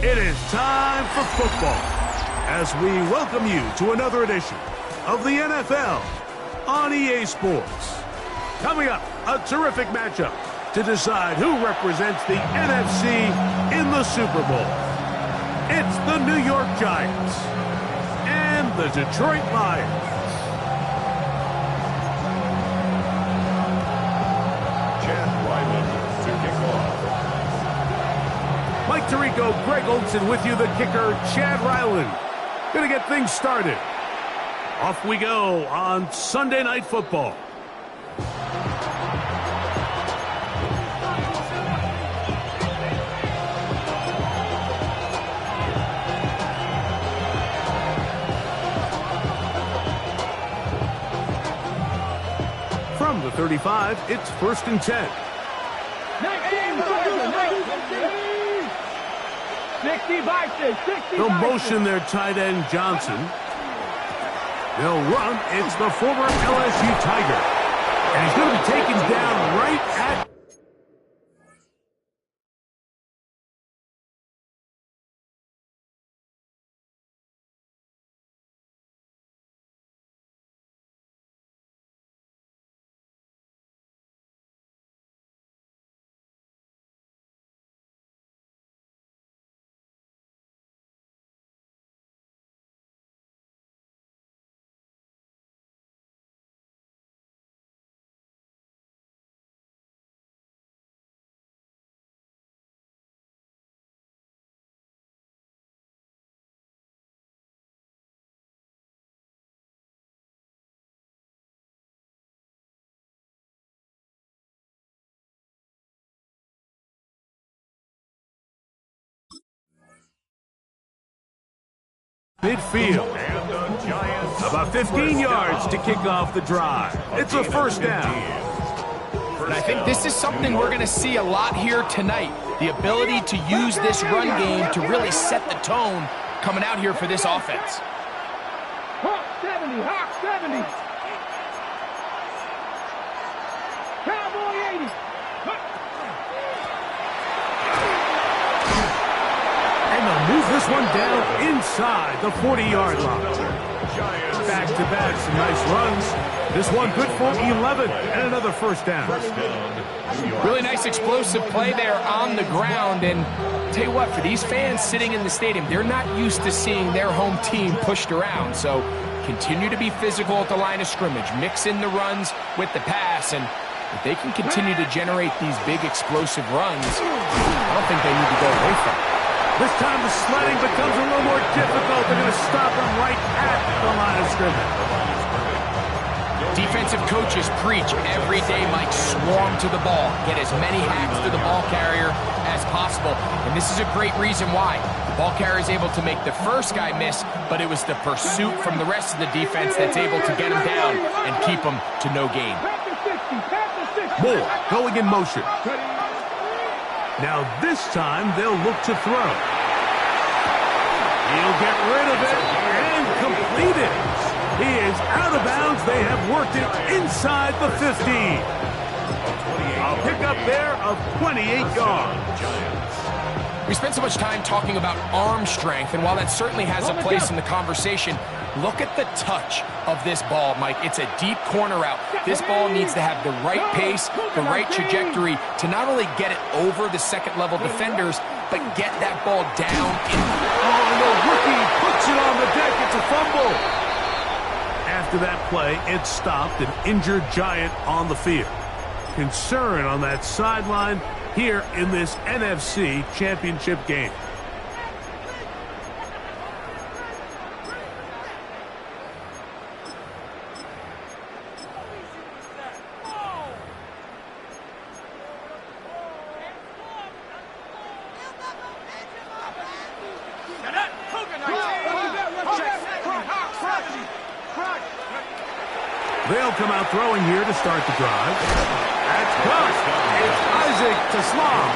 It is time for football as we welcome you to another edition of the NFL on EA Sports. Coming up, a terrific matchup to decide who represents the NFC in the Super Bowl. It's the New York Giants and the Detroit Lions. Mike Tirico, Greg Olsen with you, the kicker, Chad Ryland. Gonna get things started. Off we go on Sunday Night Football. From the 35, it's 1st and 10. 60 They'll motion their tight end, Johnson. They'll run. It's the former LSU Tiger. And he's going to be taken down right at... Midfield. About 15 yards to kick off the drive. It's a 1st down. And I think this is something we're going to see a lot here tonight. The ability to use this run game to really set the tone coming out here for this offense. Hawk 70, Hawk 70. Cowboy 80. And they'll move this one down inside the 40-yard line. Back-to-back, some nice runs. This one good for 11 and another 1st down. Really nice explosive play there on the ground. And tell you what, for these fans sitting in the stadium, they're not used to seeing their home team pushed around. So continue to be physical at the line of scrimmage. Mix in the runs with the pass. And if they can continue to generate these big explosive runs, I don't think they need to go away from it. This time the sledding becomes a little more difficult. They're going to stop him right at the line of scrimmage. Defensive coaches preach every day, Mike, swarm to the ball. Get as many hacks to the ball carrier as possible. And this is a great reason why. The ball carrier is able to make the first guy miss, but it was the pursuit from the rest of the defense that's able to get him down and keep him to no gain. Moore going in motion. Now this time they'll look to throw. He'll get rid of it and complete it. He is out of bounds. They have worked it inside the 15. A pickup there of 28 yards. We spent so much time talking about arm strength, and while that certainly has a place in the conversation, Look at the touch of this ball, Mike. It's a deep corner route. This ball needs to have the right pace, the right trajectory to not only get it over the second-level defenders, but get that ball down. Oh, and the rookie puts it on the deck. It's a fumble. After that play, it stopped an injured Giant on the field. Concern on that sideline here in this NFC Championship game. They'll come out throwing here to start the drive. That's caught. It's Isaac Taslam.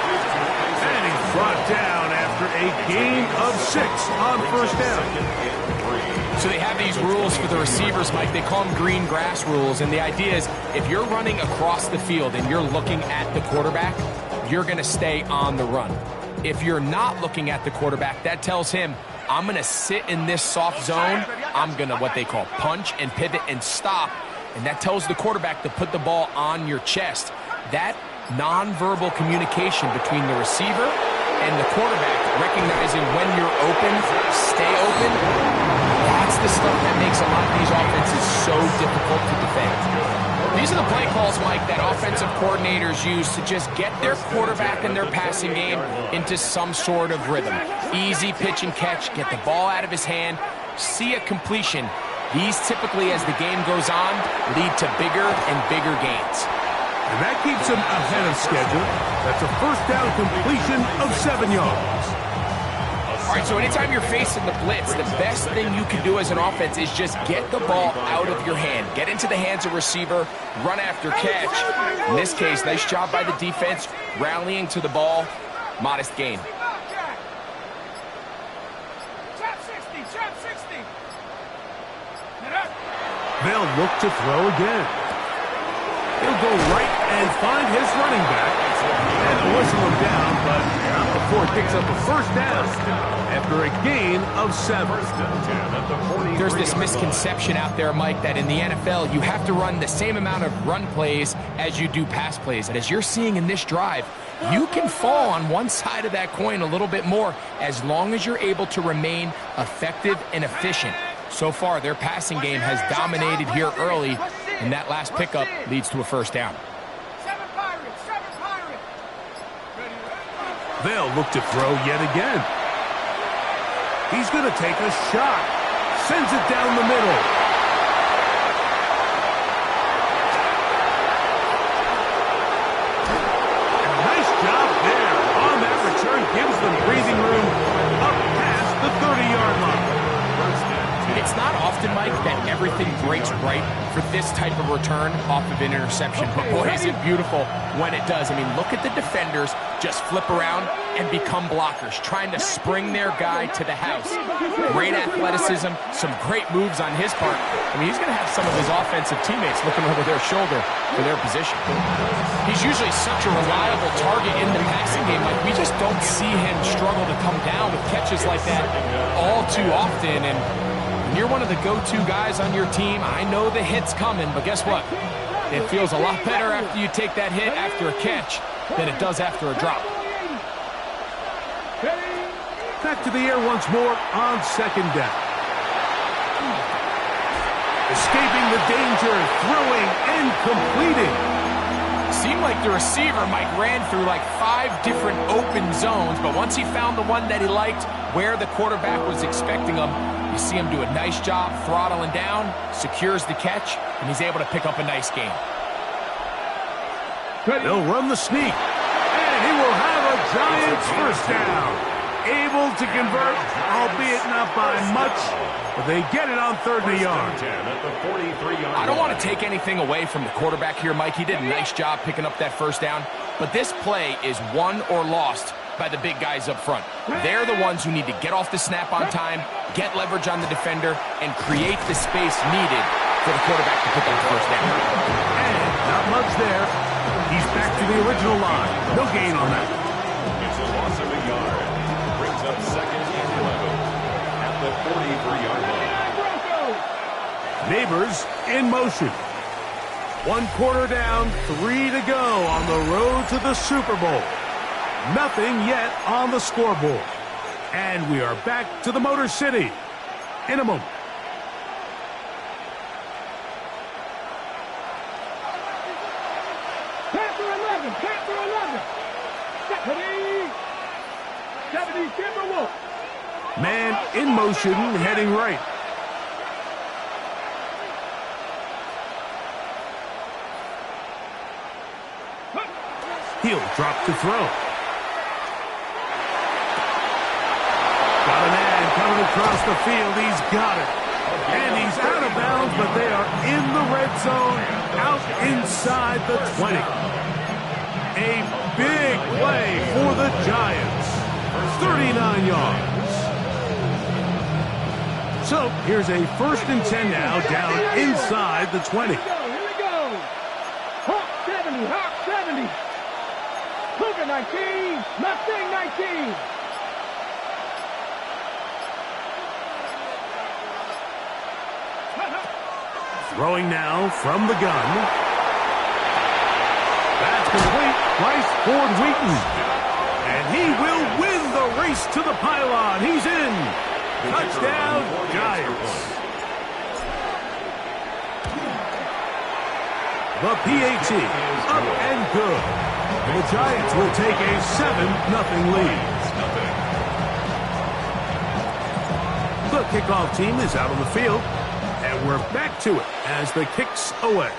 And he's brought down after a gain of 6 on first down. So they have these rules for the receivers, Mike. They call them green grass rules. And the idea is if you're running across the field and you're looking at the quarterback, you're going to stay on the run. If you're not looking at the quarterback, that tells him, I'm going to sit in this soft zone. I'm going to what they call punch and pivot and stop. And that tells the quarterback to put the ball on your chest. That nonverbal communication between the receiver and the quarterback, recognizing when you're open, stay open, that's the stuff that makes a lot of these offenses so difficult to defend. These are the play calls, Mike, that offensive coordinators use to just get their quarterback and their passing game into some sort of rhythm. Easy pitch and catch, get the ball out of his hand, see a completion. These typically, as the game goes on, lead to bigger and bigger gains. And that keeps him ahead of schedule. That's a first down completion of 7 yards. All right, so anytime you're facing the blitz, the best thing you can do as an offense is just get the ball out of your hand. Get into the hands of receiver, run after catch. In this case, nice job by the defense, rallying to the ball. Modest gain. They'll look to throw again. He'll go right and find his running back. And whistle him down, but not before it picks up a first down after a gain of 7. There's this misconception out there, Mike, that in the NFL you have to run the same amount of run plays as you do pass plays. And as you're seeing in this drive, you can fall on one side of that coin a little bit more as long as you're able to remain effective and efficient. So far, their passing game has dominated here early, and that last pickup leads to a first down. They'll look to throw yet again. He's going to take a shot. Sends it down the middle. Nice job there. On that return, gives them breathing room up past the 30-yard line. It's not often, Mike, that everything breaks right for this type of return off of an interception. But boy, is it beautiful when it does. I mean, look at the defenders just flip around and become blockers, trying to spring their guy to the house. Great athleticism, some great moves on his part. I mean, he's going to have some of his offensive teammates looking over their shoulder for their position. He's usually such a reliable target in the passing game. Like, we just don't see him struggle to come down with catches like that all too often. And you're one of the go-to guys on your team. I know the hit's coming, but guess what? It feels a lot better after you take that hit after a catch than it does after a drop. Back to the air once more on second down. Escaping the danger, throwing and completing. Seemed like the receiver, Mike, ran through like 5 different open zones, but once he found the one that he liked, where the quarterback was expecting him, you see him do a nice job throttling down, secures the catch, and he's able to pick up a nice gain. They'll run the sneak, and he will have a Giants first down. Able to convert, albeit not by much, but they get it on 3rd and a yard. I don't want to take anything away from the quarterback here, Mike. He did a nice job picking up that first down, but this play is won or lost by the big guys up front. They're the ones who need to get off the snap on time, get leverage on the defender, and create the space needed for the quarterback to pick up the first down. And not much there. He's back to the original line. No gain on that. It's a loss of a yard. Brings up 2nd and 11 at the 43-yard line. Neighbors in motion. 1 quarter down, 3 to go on the road to the Super Bowl. Nothing yet on the scoreboard. And we are back to the Motor City in a moment. Panther 11. 70 Timberwolves. Man in motion, heading right. He'll drop to throw. Got a man coming across the field. He's got it. And he's out of bounds, but they are in the red zone, out inside the 20. A big play for the Giants. 39 yards. So here's a 1st and 10 now, down inside the 20. Here we go. Hawk 70. Cougar 19. Mustang 19. Throwing now from the gun. That's complete. Bryce Ford Wheaton. And he will win the race to the pylon. He's in. Touchdown, Giants. The PAT up and good. The Giants will take a 7-0 lead. The kickoff team is out on the field. And we're back to it as the kick's away.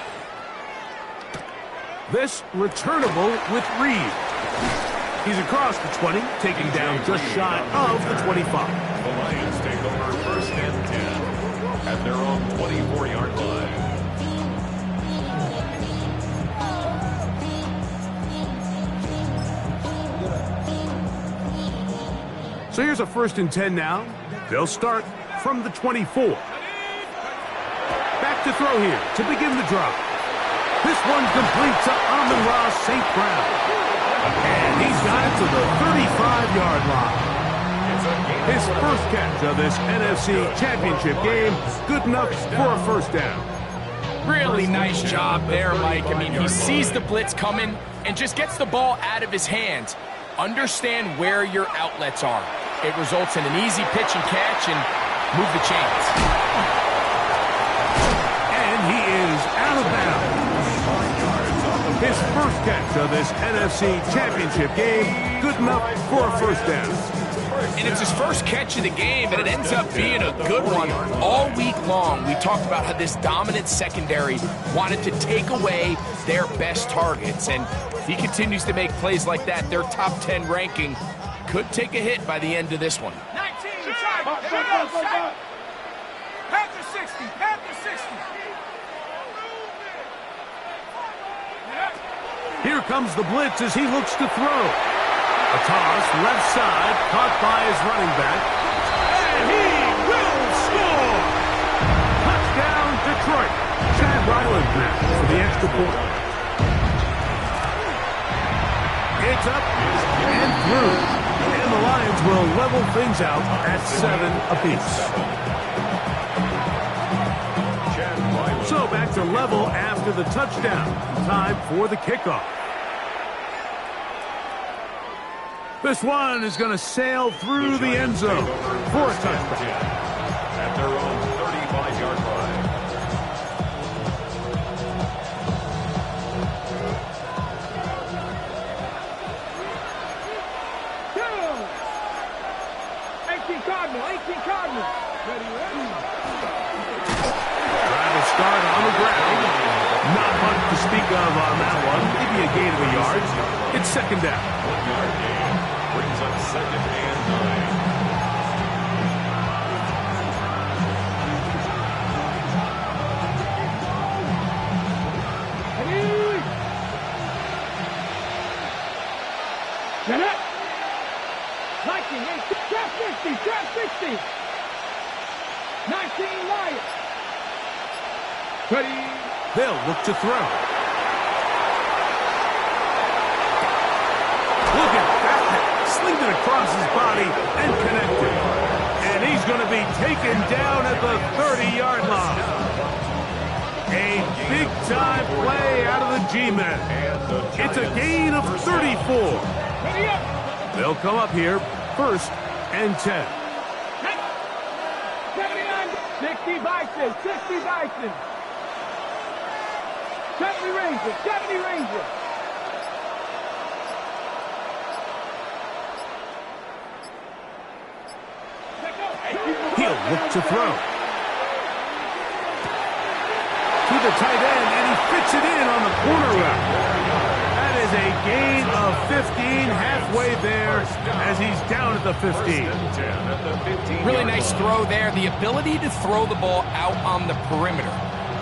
This returnable with Reed. He's across the 20, taking down just shy of the 25. The Lions take over 1st and 10 at their own 24-yard line. So here's a 1st and 10 now. They'll start from the 24. Back to throw here to begin the drive. This one complete to Amon-Ra St. Brown. And he's got it to the 35-yard line. His first catch of this NFC Championship game, good enough for a 1st down. Really nice job there, Mike. I mean, he sees the blitz coming and just gets the ball out of his hands. Understand where your outlets are. It results in an easy pitch and catch and move the chains. He is out of bounds. His first catch of this NFC Championship game, good enough for a 1st down. And it's his first catch of the game, and it ends up being a good one. All week long, we talked about how this dominant secondary wanted to take away their best targets. And if he continues to make plays like that, their top 10 ranking could take a hit by the end of this one. 19, Panther 60. Here comes the blitz as he looks to throw. A toss left side, caught by his running back. And he will score! Touchdown, Detroit. Chad Ryland now for the extra point. It's up and through. And the Lions will level things out at 7 apiece. So back to level after the touchdown. Time for the kickoff. This one is going to sail through the end zone for a touchdown. At their own 35-yard line. Cardinal. Travis Scott on the ground. Not much to speak of on that one. Maybe a gain of a yard. It's 2nd down. 1-yard gain brings up 2nd and 9. Get up! Viking, trap 60! 19 Lions! Ready? They'll look to throw. Look at that. Slinged it across his body and connected. And he's going to be taken down at the 30-yard line. A big-time play out of the G-men. It's a gain of 34. They'll come up here, 1st and 10. 60 Bison, 60 Bison. 70 Rangers, 70 Rangers. He'll look to throw. To the tight end, and he fits it in on the corner route. That is a gain of 15, halfway there as he's down at the 15. Really nice throw there. The ability to throw the ball out on the perimeter.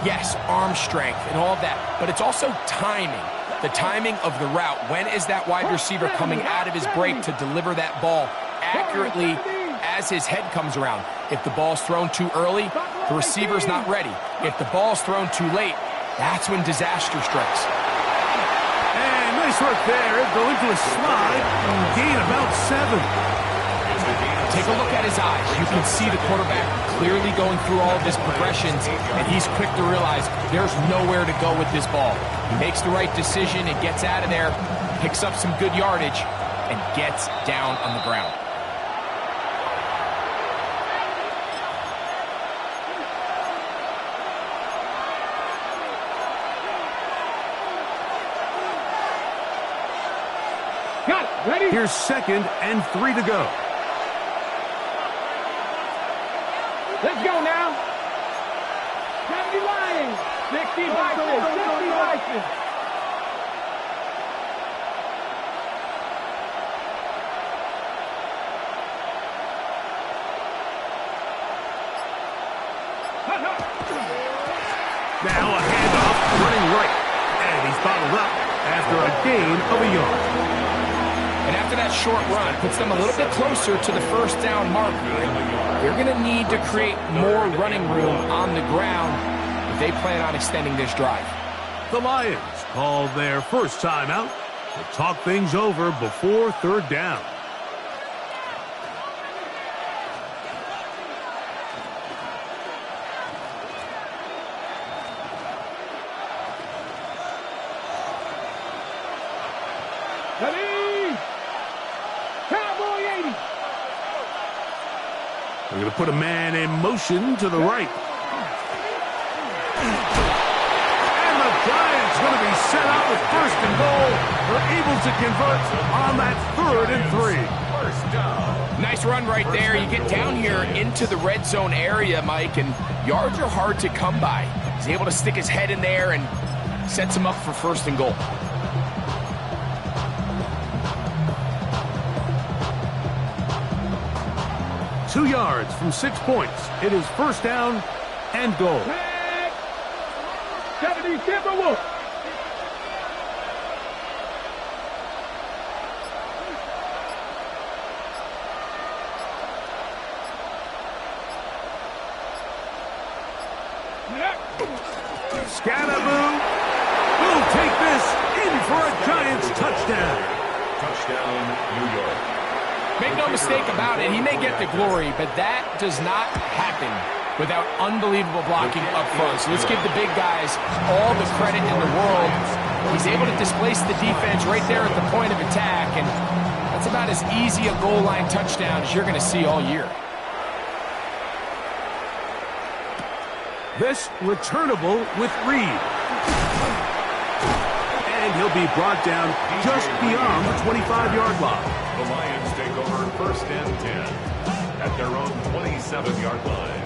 Yes, arm strength and all that, but it's also timing. The timing of the route. When is that wide receiver coming out of his break to deliver that ball accurately as his head comes around? If the ball's thrown too early, the receiver's not ready. If the ball's thrown too late, that's when disaster strikes. And nice work there. Go into a slide and gain about 7. Take a look at his eyes. You can see the quarterback clearly going through all of his progressions, and he's quick to realize there's nowhere to go with this ball. He makes the right decision and gets out of there, picks up some good yardage, and gets down on the ground. Got it. Ready? Here's 2nd and 3 to go. Let's go now. 70 Lions, 60 Bison, 60 Bison. Now a handoff, running right. And he's bottled up after a gain of a yard. And after that short run, puts them a little bit closer to the 1st down marker. They're going to need to create more running room on the ground if they plan on extending this drive. The Lions call their first timeout to talk things over before 3rd down. Ready? Cowboy 80. We're going to put a man in motion to the right. And the Giants going to be set up with 1st and goal. They're able to convert on that 3rd and 3. First down. Nice run right there. You get down here into the red zone area, Mike, and yards are hard to come by. He's able to stick his head in there and sets him up for 1st and goal. Two yards from 6 points. It is 1st down and goal. 70 Timberwolves. Scatterboo will take this in for a Giants touchdown. Touchdown, New York. Make no mistake about it, he may get the glory, but that does not happen without unbelievable blocking up front. So let's give the big guys all the credit in the world. He's able to displace the defense right there at the point of attack, and that's about as easy a goal line touchdown as you're going to see all year. This returnable with Reed. And he'll be brought down just beyond the 25-yard line. The Lions take over 1st and 10 at their own 27-yard line.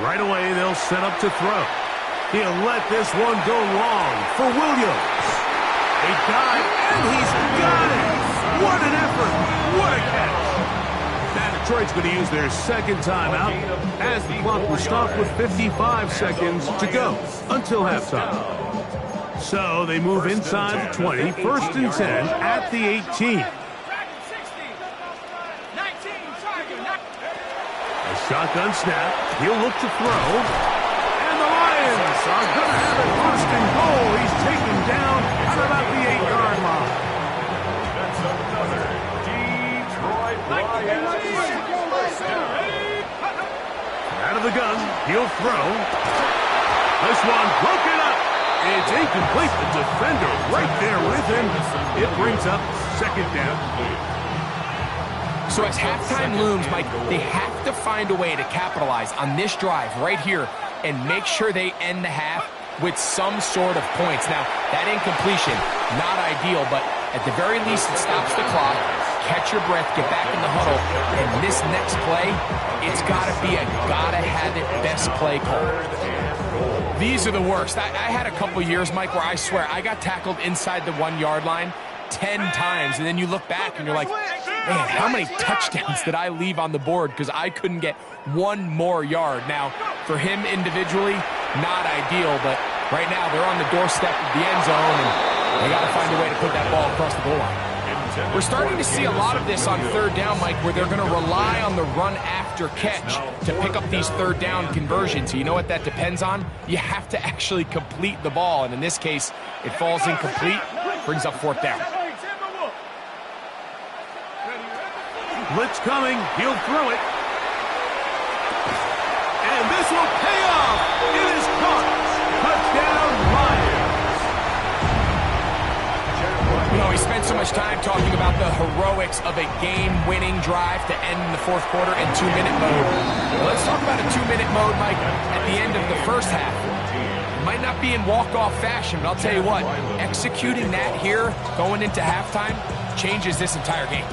Right away, they'll set up to throw. He'll let this one go long for Williams. A dive, and he's got it. What an effort. What a catch. Now Detroit's going to use their 2nd timeout as the clock will stop with 55 seconds to go until halftime. So they move inside the 20, 1st and 10 at the 18. Shotgun snap. He'll look to throw. And the Lions are going to have it first and goal. He's taken down at about the 8-yard line. That's another Detroit Lions. Out of the gun, he'll throw. This one broken up. It's incomplete. The defender right there with him. It brings up second down. So as halftime looms, Mike, they have to find a way to capitalize on this drive right here and make sure they end the half with some sort of points. Now, that incompletion, not ideal, but at the very least it stops the clock. Catch your breath, get back in the huddle, and this next play, it's got to be a gotta-have-it best play call. These are the worst. I had a couple years, Mike, where I swear I got tackled inside the 1-yard line 10 times, and then you look back and you're like, man, how many touchdowns did I leave on the board because I couldn't get one more yard? Now, for him individually, not ideal, but right now they're on the doorstep of the end zone, and they got to find a way to put that ball across the goal line. We're starting to see a lot of this on third down, Mike, where they're going to rely on the run after catch to pick up these third down conversions. You know what that depends on? You have to actually complete the ball, and in this case, it falls incomplete, brings up fourth down. Blitz coming. He'll throw it. And this will pay off. It is caught. Touchdown, Lions. You know, we spent so much time talking about the heroics of a game-winning drive to end in the fourth quarter in 2-minute mode. Let's talk about a 2-minute mode, Mike, at the end of the first half. It might not be in walk-off fashion, but I'll tell you what, executing that here going into halftime changes this entire game.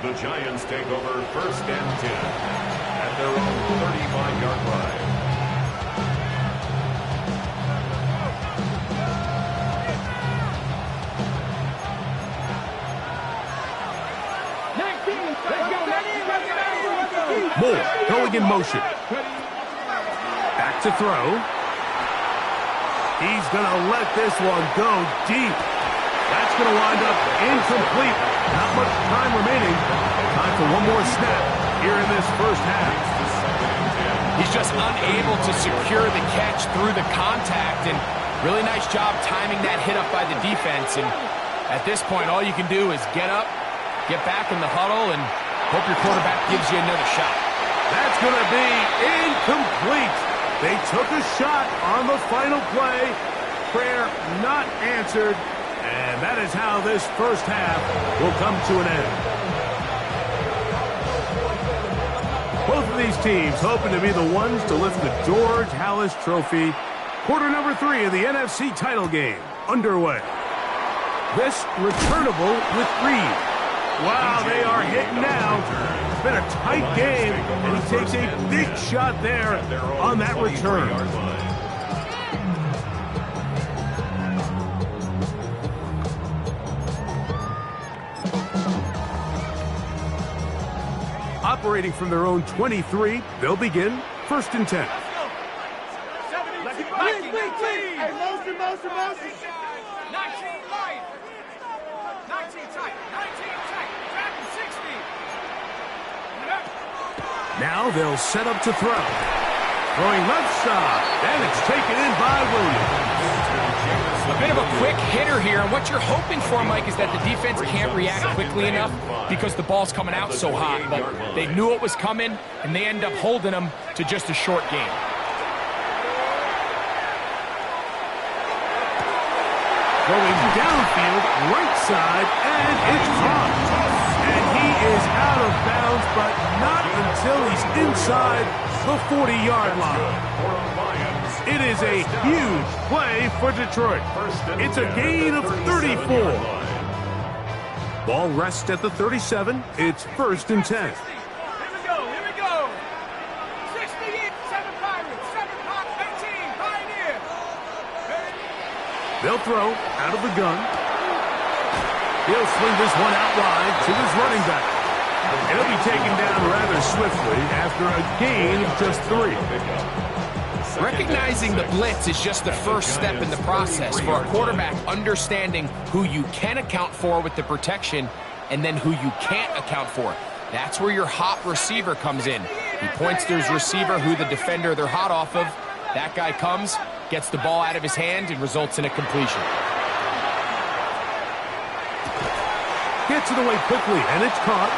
The Giants take over first and 10 at their own 35-yard line. Moore going in motion. Back to throw. He's going to let this one go deep. That's going to wind up incomplete. Not much time remaining. Time for one more snap here in this first half. He's just unable to secure the catch through the contact, and really nice job timing that hit up by the defense. And at this point, all you can do is get up, get back in the huddle, and hope your quarterback gives you another shot. That's going to be incomplete. They took a shot on the final play. Prayer not answered. And that is how this first half will come to an end. Both of these teams hoping to be the ones to lift the George Halas Trophy. Quarter number 3 of the NFC title game underway. This returnable with Reed. Wow, they are hitting now. It's been a tight game, and he takes a big shot there on that return. Operating from their own 23, they'll begin first and 10. Hey, motion. 19 light. 19 tight. 19 tight. Tracking 60. Now they'll set up to throw. Throwing left side, and it's taken in by Williams. A bit of a quick hitter here, and what you're hoping for, Mike, is that the defense can't react quickly enough because the ball's coming out so hot. But they knew it was coming, and they end up holding them to just a short game. Going downfield, right side, and it's caught. And he is out of bounds, but not until he's inside the 40-yard line. It is a huge play for Detroit. It's a gain of 34. Ball rests at the 37. It's first and 10. Here we go. 68, 7 Pirates, 7 Pops, 18, Pioneer. They'll throw out of the gun. He'll swing this one out wide to his running back. It'll be taken down rather swiftly after a gain of just 3. Recognizing the blitz is just the first step in the process for a quarterback understanding who you can account for with the protection and then who you can't account for. That's where your hot receiver comes in. He points to his receiver, who the defender they're hot off of. That guy comes, gets the ball out of his hand, and results in a completion. Gets it away quickly, and it's caught.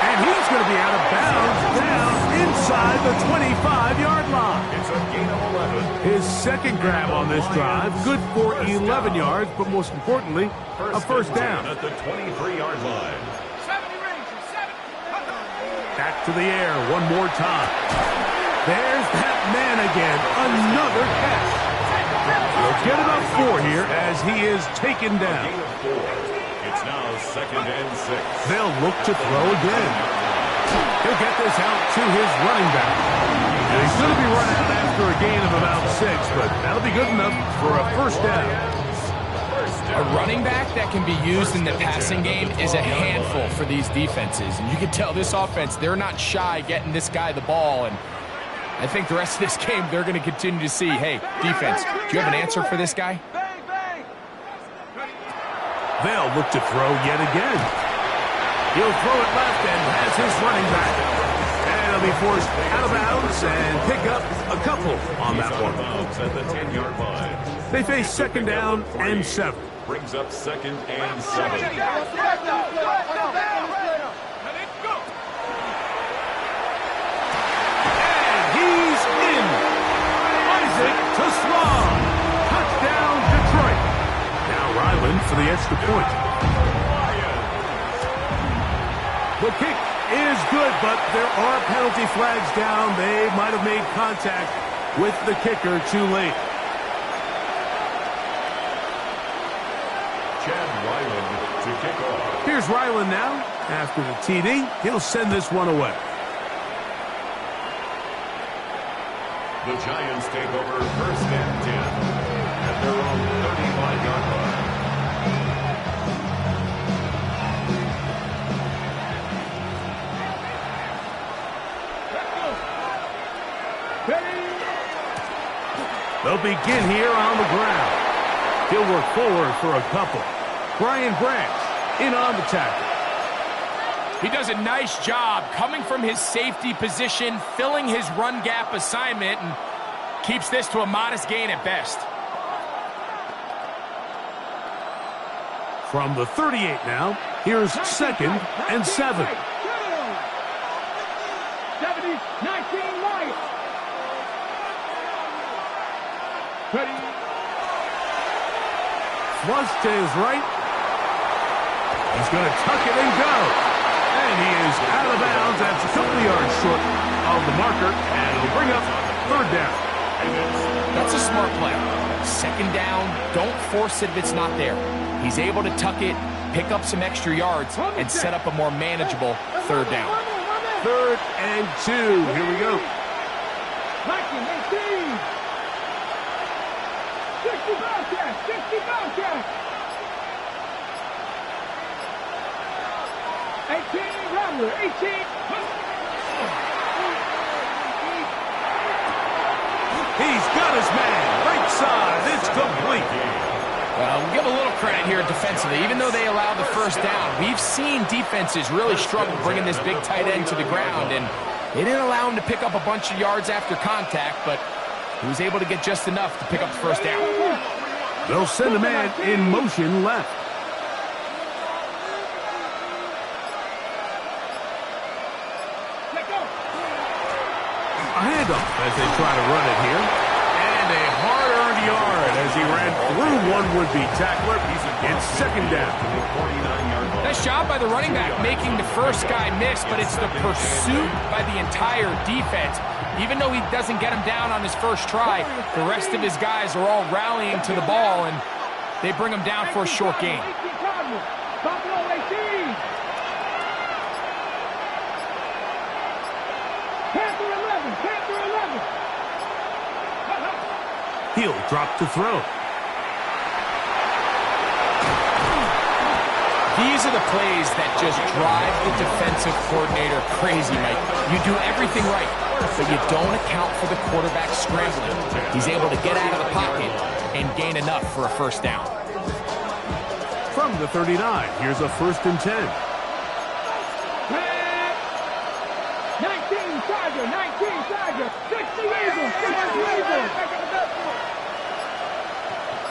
And he's going to be out of bounds down inside the 25-yard line. It's a gain of 11. His second grab on this drive, good for 11 yards, but most importantly, a first down. At the 23-yard line. 70 range, 7. Back to the air one more time. There's that man again, another catch. He'll get about 4 here as he is taken down. Gain of 4. It's now 2nd and 6. They'll look to throw again. He'll get this out to his running back. And he's going to be run out after a gain of about 6, but that'll be good enough for a first down. A running back that can be used in the passing game is a handful for these defenses. And you can tell this offense, they're not shy getting this guy the ball. And I think the rest of this game, they're going to continue to see, hey, defense, do you have an answer for this guy? They'll look to throw yet again. He'll throw it left and has his running back. And he'll be forced out of bounds and pick up a couple on that one. At the 10-yard line. They face 2nd down and 7. Brings up 2nd and 7. He's in. Isaac Toswan. Touchdown, Detroit. Now Ryland for the extra point. The kick is good, but there are penalty flags down. They might have made contact with the kicker too late. Chad Ryland to kick off. Here's Ryland now. After the TD, he'll send this one away. The Giants take over 1st and 10 at their own 35-yard line. They'll begin here on the ground. He'll work forward for a couple. Brian Branch in on the tackle. He does a nice job coming from his safety position, filling his run gap assignment, and keeps this to a modest gain at best. From the 38 now, here's 2nd and 7. 70, 19, Lions. Ready. Flush to his right. He's going to tuck it and go. And he is out of bounds. That's a couple of yards short of the marker. And it'll bring up 3rd down. That's a smart play. 2nd down, don't force it if it's not there. He's able to tuck it, pick up some extra yards, and set up a more manageable 3rd down. 3rd and 2. Here we go. 19, 18. 60 Bobcats, 60 Bobcats. 18, Rattler, 18. He's got his man. Right side. It's complete. Well, we'll give a little credit here defensively. Even though they allowed the first down, we've seen defenses really struggle bringing this big tight end to the ground, and they didn't allow him to pick up a bunch of yards after contact, but he was able to get just enough to pick up the first down. They'll send a man in motion left. A handoff as they try to run it here. And a hard-earned yard as he ran through one would-be tackler. It's 2nd down. Nice job by the running back making the first guy miss, but it's the pursuit by the entire defense. Even though he doesn't get him down on his first try, the rest of his guys are all rallying to the ball, and they bring him down for a short gain. He'll drop to throw. These are the plays that just drive the defensive coordinator crazy, Mike. You do everything right, but you don't account for the quarterback scrambling. He's able to get out of the pocket and gain enough for a first down. From the 39, here's a 1st and 10.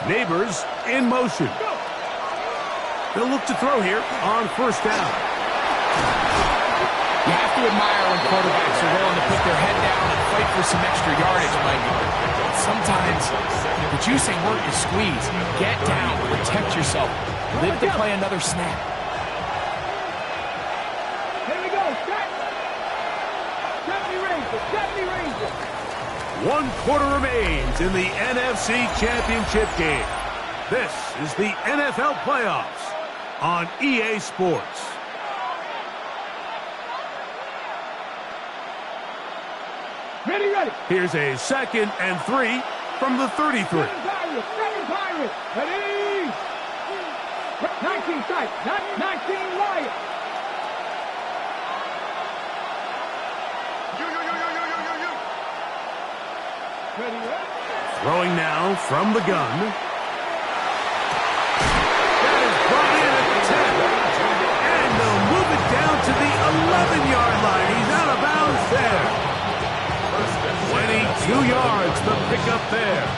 Neighbors in motion. They'll look to throw here on first down. You have to admire when quarterbacks are willing to put their head down and fight for some extra yardage, Mike. Sometimes the juicing work is squeeze. Get down, protect yourself, live to play another snap. Here we go, set. Deputy Ranger. 1 quarter remains in the NFC Championship game. This is the NFL Playoffs on EA Sports. Ready. Here's a 2nd and 3 from the 33. Seven Pirates. Ready. 19 sight. 19 Lions. Ready. Throwing now from the gun. That is brought in at the 10. And they'll move it down to the 11-yard line. He's out of bounds there. 22 yards, the pickup there.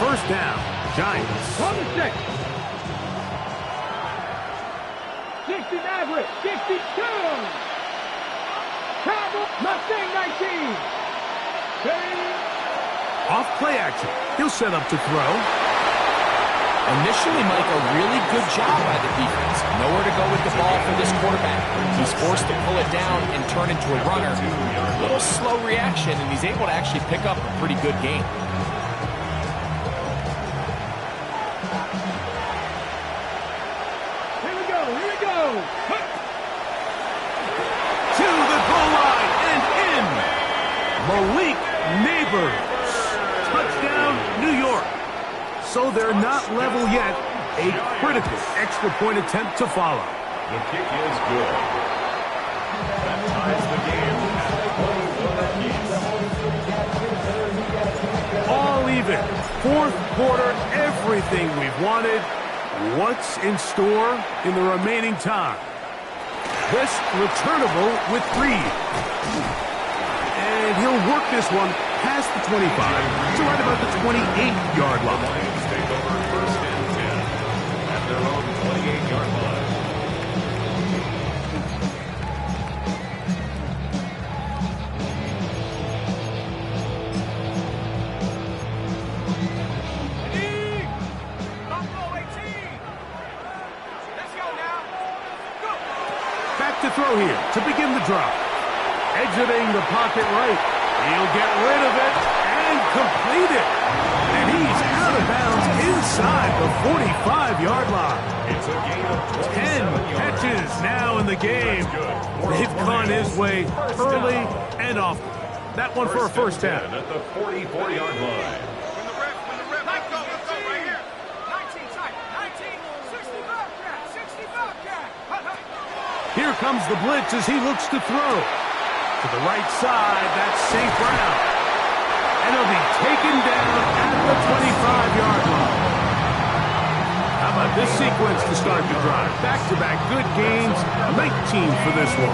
First down, Giants. From the 6. 60 Maverick. 62. Travel. Mustang 19. Ready. Off play action. He'll set up to throw. Initially, Mike, a really good job by the defense. Nowhere to go with the ball for this quarterback. He's forced to pull it down and turn into a runner. A little slow reaction, and he's able to actually pick up a pretty good game. Here we go. To the goal line and in. Malik Neighbors. Touchdown, New York. So they're not level yet. A critical extra point attempt to follow. The kick is good. That ties the game at 1 All even. 4th quarter, everything we've wanted. What's in store in the remaining time? This returnable with Reed. And he'll work this one past the 25 to right about the 28-yard line. Lions take over first and 10 at their own 28-yard line. Ready. Buffalo 18. Let's go now. Go. Back to throw here to begin the drop. Exiting the pocket right. He'll get rid of it and complete it. And he's out of bounds inside the 45-yard line. It's a gain of 10 catches now in the game. They've gone his way early and often. That one for a first down. At the 44-yard line. When the ref, let's go right here. 19 tight, 19, 60 Bobcat. Here comes the blitz as he looks to throw. To the right side, that's St. Brown. And he'll be taken down at the 25-yard line. How about this sequence to start the drive? Back-to-back good gains, 19 for this one.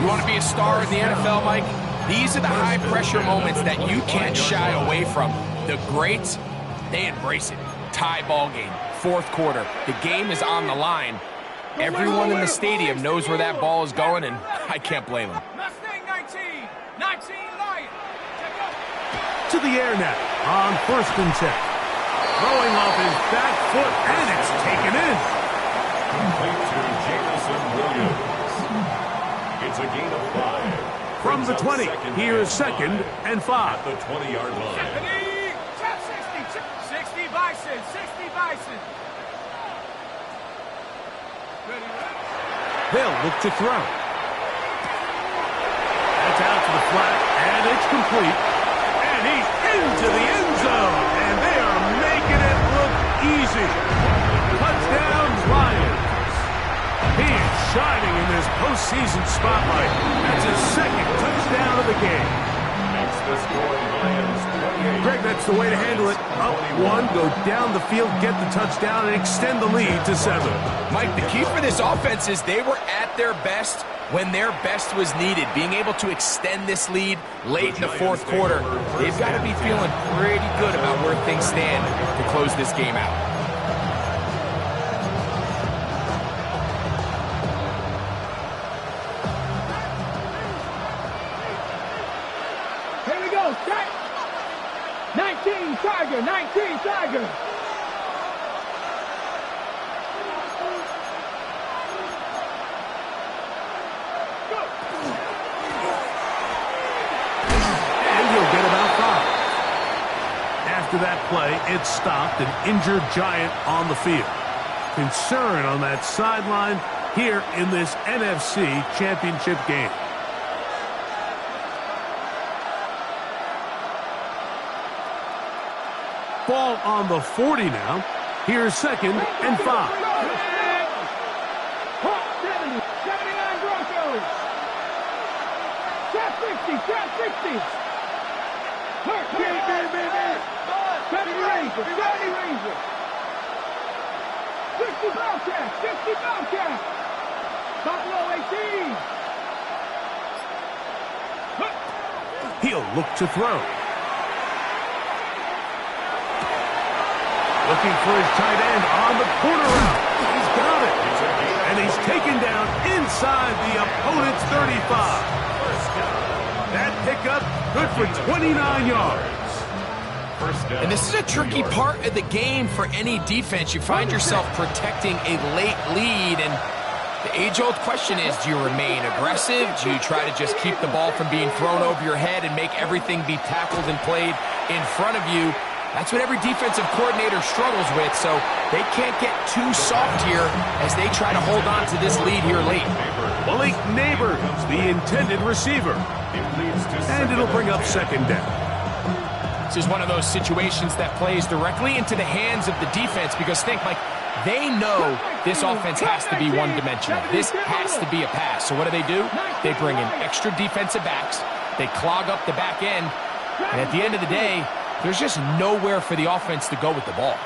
You want to be a star in the NFL, Mike? These are the high-pressure moments that you can't shy away from. The greats, they embrace it. Tie ball game, 4th quarter. The game is on the line. Everyone in the stadium knows where that ball is going, and I can't blame them. Mustang 19 Lions. To the air now on first and 10. Throwing off his back foot, and it's taken in. Complete to Jameson Williams. It's a gain of 5. From the 20, here's 2nd and 5. At the 20-yard line. Ready. Top 60 Bison. 60 Bison. Ready. They'll look to throw. That's out to the flat, and it's complete. And he's into the end zone, and they are making it look easy. Touchdown, Lions. He is shining in this postseason spotlight. That's his 2nd touchdown of the game. Makes the score, Lions 28. Greg, that's the way to handle it. Up one, go down the field, get the touchdown, and extend the lead to 7. Mike, the key for this offense is they were at their best when their best was needed. Being able to extend this lead late in the fourth quarter, they've got to be feeling pretty good about where things stand to close this game out. Here we go, set. 19 Tiger, 19 Tiger. And he'll get about 5. After that play, it stopped an injured Giant on the field. Concern on that sideline here in this NFC Championship game. Ball on the 40 now. Here's 2nd and 5. 79 Broncos. Shot 60, shot 60. Look, 70 Ranger, 70 Ranger. 60 Bobcat, 60 Bobcat. Buffalo 18. He'll look to throw. Looking for his tight end on the corner route. He's got it. And he's taken down inside the opponent's 35. That pickup good for 29 yards. And this is a tricky part of the game for any defense. You find yourself protecting a late lead, and the age-old question is, do you remain aggressive? Do you try to just keep the ball from being thrown over your head and make everything be tackled and played in front of you? That's what every defensive coordinator struggles with, so they can't get too soft here as they try to hold on to this lead here late. Malik Neighbors, the intended receiver. And it'll bring up 2nd down. This is one of those situations that plays directly into the hands of the defense because think, like, they know this offense has to be one-dimensional. This has to be a pass. So what do? They bring in extra defensive backs. They clog up the back end. And at the end of the day, there's just nowhere for the offense to go with the ball.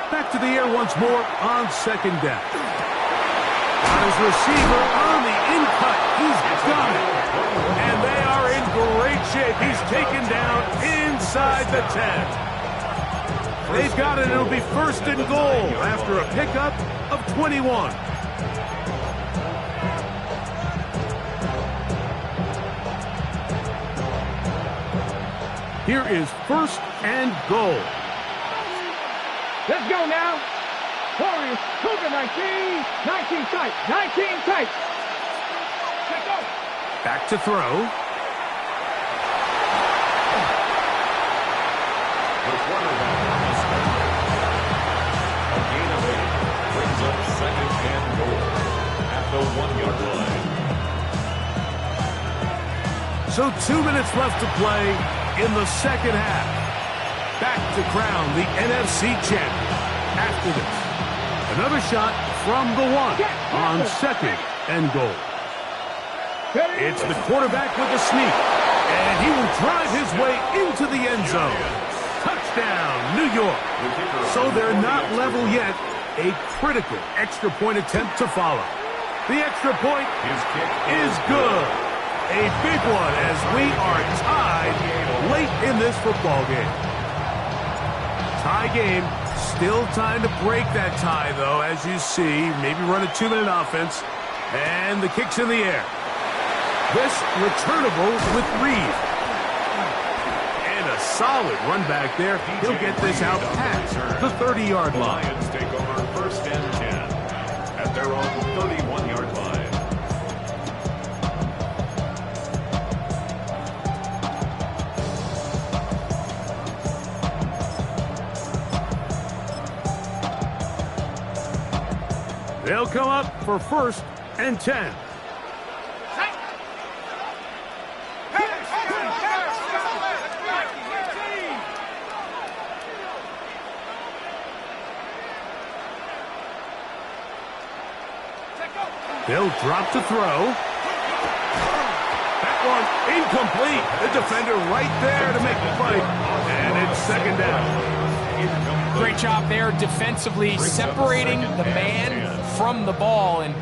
Back to the air once more on 2nd down. His receiver on the in-cut. He's got it. And they are in great shape. He's taken down inside the 10. They've got it. It'll be 1st and goal after a pickup of 21. Here is 1st and goal. Let's go now. Warriors, Cougar 19, 19 tight, 19 tight. Let's go. Back to throw. The quarterback on the snap. A gain of 8 brings up 2nd and goal at the 1-yard line. So 2 minutes left to play in the 2nd half. Back to crown the NFC champion. After this, another shot from the 1 on 2nd and goal. It's the quarterback with a sneak, and he will drive his way into the end zone. Touchdown, New York. So they're not level yet. A critical extra point attempt to follow. The extra point is good. A big one as we are tied late in this football game. Tie game. Still time to break that tie, though, as you see. Maybe run a 2-minute offense. And the kick's in the air. This returnable with Reed. And a solid run back there. He'll get this out past the 30-yard line. The Lions take over 1st and 10 at their own 31-yard line. They'll come up for 1st and 10. They'll drop to throw. That one incomplete. The defender right there to make the play. And it's second down. Great job there defensively, separating the man from the ball. And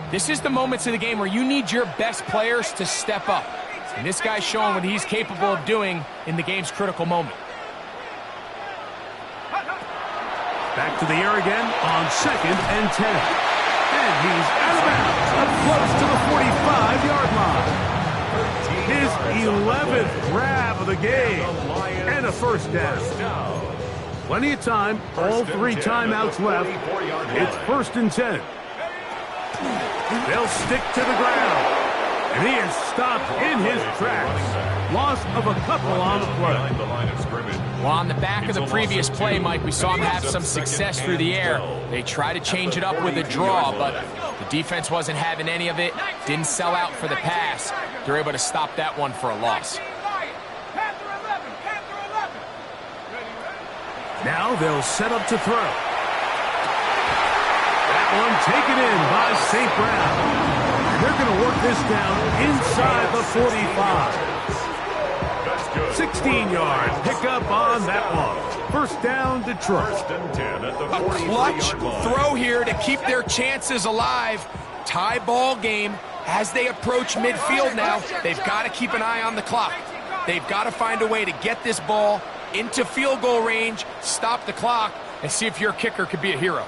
this is the moments of the game where you need your best players to step up. And this guy's showing what he's capable of doing in the game's critical moment. Back to the air again on 2nd and 10. And he's out of bounds, up close to the 45-yard line. His 11th grab of the game, and a first down. Plenty of time, all 3 timeouts left. It's 1st and 10. They'll stick to the ground. And he is stopped in his tracks. Loss of a couple on the play. Well, on the back of the previous play, Mike, we saw him have some success through the air. They tried to change it up with a draw, but the defense wasn't having any of it. Didn't sell out for the pass. They're able to stop that one for a loss. Now they'll set up to throw. That one taken in by St. Brown. They're going to work this down inside the 45. 16-yard pickup on that one. First down, Detroit. A clutch throw here to keep their chances alive. Tie ball game as they approach midfield now. They've got to keep an eye on the clock. They've got to find a way to get this ball into field goal range, stop the clock, and see if your kicker could be a hero.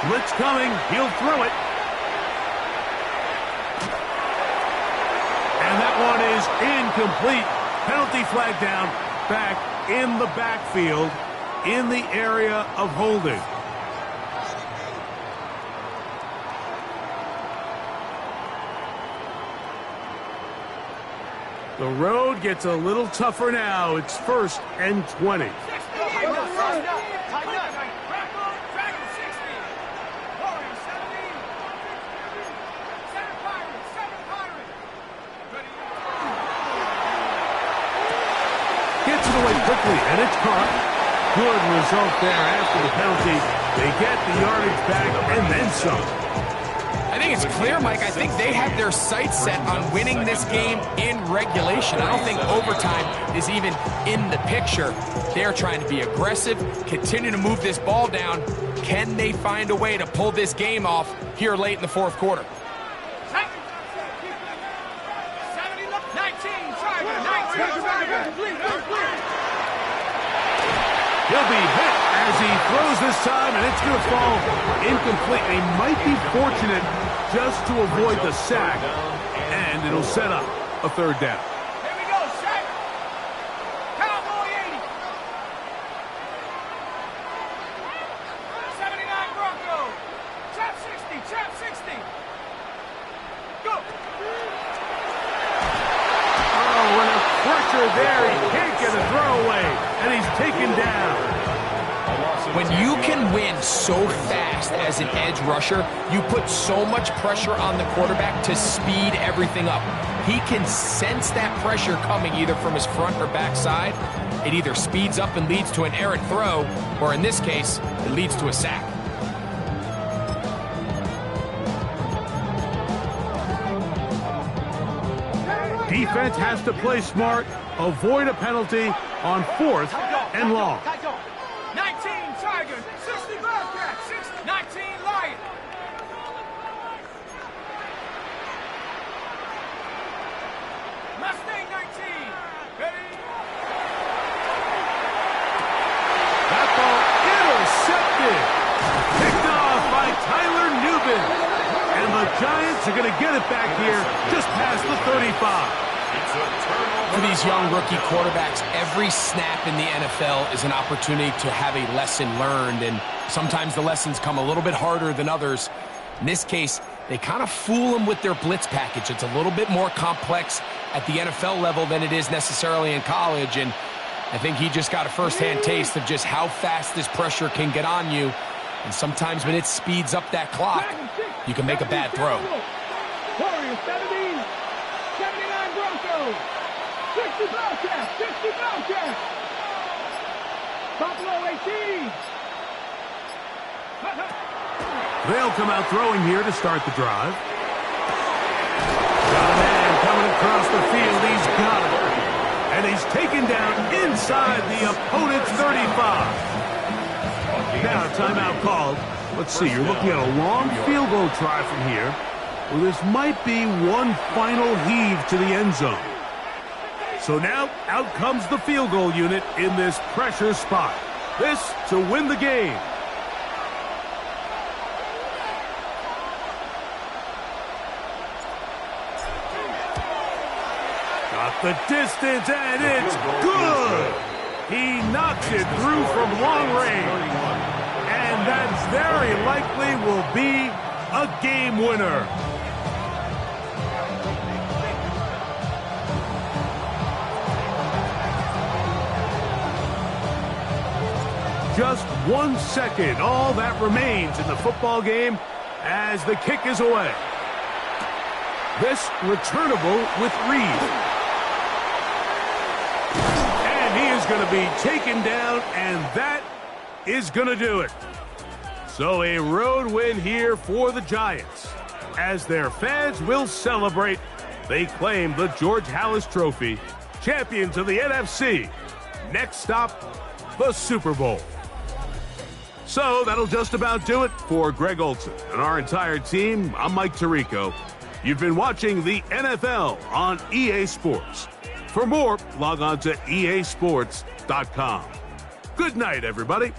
Blitz coming. He'll throw it. And that one is incomplete. Penalty flag down. Back in the backfield in the area of holding. The road gets a little tougher now. It's 1st and 20. Quickly, and it's caught. Good result there after the penalty. They get the yardage back and then some. I think it's clear, Mike. I think they have their sights set on winning this game in regulation. I don't think overtime is even in the picture. They're trying to be aggressive, continue to move this ball down. Can they find a way to pull this game off here late in the 4th quarter? He'll be hit as he throws this time, and it's going to fall incomplete. They might be fortunate just to avoid the sack, and it'll set up a 3rd down. Here we go, sack. Cowboy 80. 79 Broncos. Trap 60, trap 60. Go. Oh, what a pressure there. He can't get a throwaway, and he's taken down. When you can win so fast as an edge rusher, you put so much pressure on the quarterback to speed everything up. He can sense that pressure coming either from his front or back side. It either speeds up and leads to an errant throw, or in this case, it leads to a sack. Defense has to play smart, avoid a penalty on 4th and long. 19 Tigers, 60 Bearcats, 19 Lions. Mustang 19. Ready? That ball intercepted. Picked off by Tyler Nubin. And the Giants are going to get it back here just past the 35. For these young rookie quarterbacks, every snap in the NFL is an opportunity to have a lesson learned, and sometimes the lessons come a little bit harder than others. In this case, they kind of fool them with their blitz package. It's a little bit more complex at the NFL level than it is necessarily in college, and I think he just got a first-hand taste of just how fast this pressure can get on you, and sometimes when it speeds up that clock, you can make a bad throw. Warriors 70, 79 Broncos, 60 Bearcats, 60 Bearcats. Buffalo 18. They'll come out throwing here to start the drive. Got a man coming across the field. He's got it. And he's taken down inside the opponent's 35. Now a timeout called. Let's see, you're looking at a long field goal try from here. Well, this might be one final heave to the end zone. So now out comes the field goal unit in this pressure spot. This to win the game. Got the distance, and it's good. He knocks it through from long range. And that very likely will be a game winner. Just 1 second, all that remains in the football game as the kick is away. This returnable with Reed. And he is going to be taken down, and that is going to do it. So a road win here for the Giants. As their fans will celebrate, they claim the George Halas Trophy, champions of the NFC. Next stop, the Super Bowl. So that'll just about do it for Greg Olsen and our entire team. I'm Mike Tirico. You've been watching the NFL on EA Sports. For more, log on to easports.com. Good night, everybody.